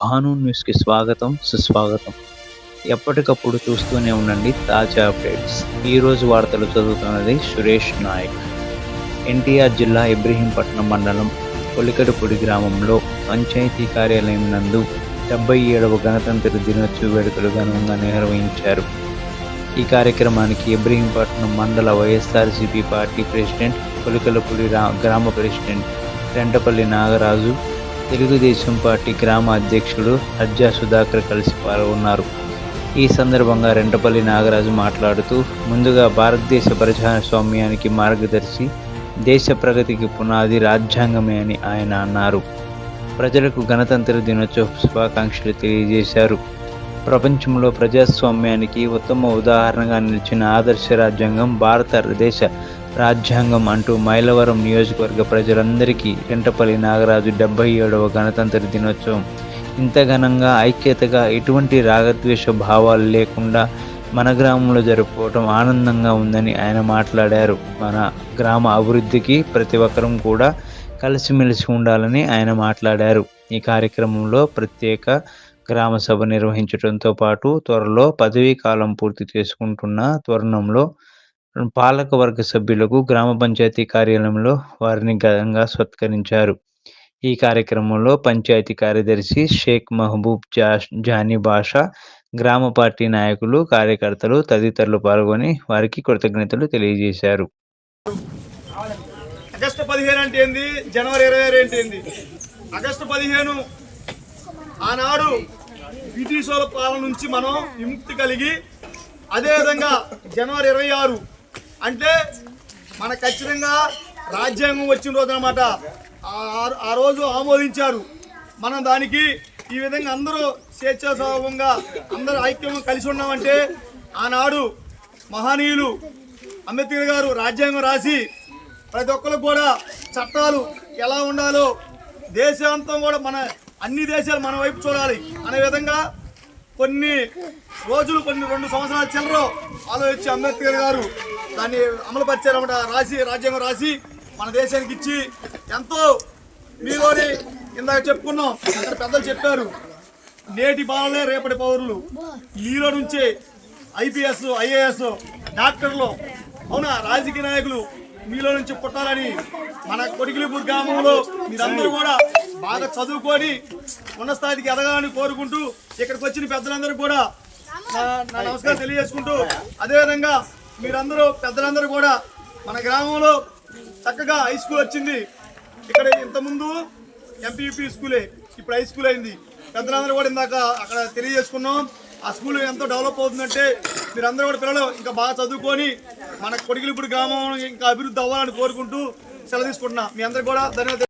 భాను న్యూస్‌కి స్వాగతం, సుస్వాగతం. ఎప్పటికప్పుడు చూస్తూనే ఉండండి తాజా అప్డేట్స్. ఈరోజు వార్తలు చదువుతున్నది సురేష్ నాయక్. ఎన్టీఆర్ జిల్లా ఇబ్రహీంపట్నం మండలం కొలికడపూడి గ్రామంలో పంచాయతీ కార్యాలయం నందు 77వ గణతంత్ర దినోత్సవ వేడుకలు ఘనంగా నిర్వహించారు. ఈ కార్యక్రమానికి ఇబ్రహీంపట్నం మండల వైఎస్ఆర్సీపీ పార్టీ ప్రెసిడెంట్, కొలికలపూడి గ్రామ ప్రెసిడెంట్ రెంటపల్లి నాగరాజు, తెలుగుదేశం పార్టీ గ్రామ అధ్యక్షుడు హజ్జా సుధాకర్ కలిసి పాల్గొన్నారు. ఈ సందర్భంగా రెంటపల్లి నాగరాజు మాట్లాడుతూ, ముందుగా భారతదేశ ప్రజాస్వామ్యానికి మార్గదర్శి, దేశ ప్రగతికి పునాది రాజ్యాంగమే అని ఆయన అన్నారు. ప్రజలకు గణతంత్ర దినోత్సవ శుభాకాంక్షలు తెలియజేశారు. ప్రపంచంలో ప్రజాస్వామ్యానికి ఉత్తమ ఉదాహరణగా నిలిచిన ఆదర్శ రాజ్యాంగం భారతదేశ రాజ్యాంగం అంటూ మైలవరం నియోజకవర్గ ప్రజలందరికీ రెంటపల్లి నాగరాజు 77వ గణతంత్ర దినోత్సవం ఇంత ఘనంగా, ఐక్యతగా, ఎటువంటి రాగద్వేష భావాలు లేకుండా మన గ్రామంలో జరుపుకోవటం ఆనందంగా ఉందని ఆయన మాట్లాడారు. మన గ్రామ అభివృద్ధికి ప్రతి ఒక్కరం కూడా కలిసిమెలిసి ఉండాలని ఆయన మాట్లాడారు. ఈ కార్యక్రమంలో ప్రత్యేక గ్రామ సభ నిర్వహించడంతో పాటు త్వరలో పదవీ కాలం పూర్తి చేసుకుంటున్న తరుణంలో పాలకవర్గ సభ్యులకు గ్రామ పంచాయతీ కార్యాలయంలో వారిని ఘనంగా సత్కరించారు. ఈ కార్యక్రమంలో పంచాయతీ కార్యదర్శి షేక్ మహబూబ్ జానీ బాషా, గ్రామ పార్టీ నాయకులు, కార్యకర్తలు తదితరులు పాల్గొని వారికి కృతజ్ఞతలు తెలియజేశారు. ఆగస్టు 15 అంటే ఏంది, జనవరి 26 అంటే ఏంది? ఆగస్టు 15 ఆనాడు బ్రిటిష్ వాళ్ళ పాలన నుంచి మనం విముక్తి కలిగి, అదేవిధంగా జనవరి 26 అంటే మన ఖచ్చితంగా రాజ్యాంగం వచ్చిన రోజు అనమాట. ఆ రోజు ఆమోదించారు. మనం దానికి ఈ విధంగా అందరూ స్వేచ్ఛాస్వభావంగా అందరూ ఐక్యంగా కలిసి ఉన్నామంటే, ఆనాడు మహనీయులు అంబేద్కర్ గారు రాజ్యాంగం రాసి ప్రతి ఒక్కరికి కూడా చట్టాలు ఎలా ఉండాలో, దేశాంతం కూడా మన అన్ని దేశాలు మన వైపు చూడాలి అనే విధంగా కొన్ని రోజులు, కొన్ని 2 సంవత్సరాల చిల్లరో ఆలోచించి అంబేద్కర్ గారు దాన్ని అమలుపరిచారన్నమాట. రాజ్యాంగం రాసి మన దేశానికి ఇచ్చి, ఎంతో మీలోని ఇందాక చెప్పుకున్నాం, అక్కడ పెద్దలు చెప్పారు, నేటి బాలలే రేపటి పౌరులు, మీలో నుంచే ఐపీఎస్, ఐఏఎస్, డాక్టర్లు, అవునా, రాజకీయ నాయకులు మీలో నుంచి పుట్టాలని మన కొడిగిలిపూడి గ్రామంలో మీరందరూ కూడా బాగా చదువుకొని ఉన్న స్థాయికి ఎదగాలని కోరుకుంటూ, ఇక్కడికి వచ్చిన పెద్దలందరూ కూడా నా నమస్కారం తెలియజేసుకుంటూ, అదేవిధంగా మీరందరూ పెద్దలందరూ కూడా మన గ్రామంలో చక్కగా హై స్కూల్ వచ్చింది. ఇక్కడ ఇంతకుముందు ఎంపీపీ స్కూలే, ఇప్పుడు హై స్కూల్ అయింది. పెద్దలందరూ కూడా ఇందాక అక్కడ తెలియజేసుకున్నాం. ఆ స్కూల్ ఎంతో డెవలప్ అవుతుందంటే మీరందరూ కూడా పిల్లలు ఇంకా బాగా చదువుకొని మన కొడిగిలిపూడి గ్రామం ఇంకా అభివృద్ధి అవ్వాలని కోరుకుంటూ సెలవు తీసుకుంటున్నా. మీ అందరికీ కూడా ధన్యవాదాలు.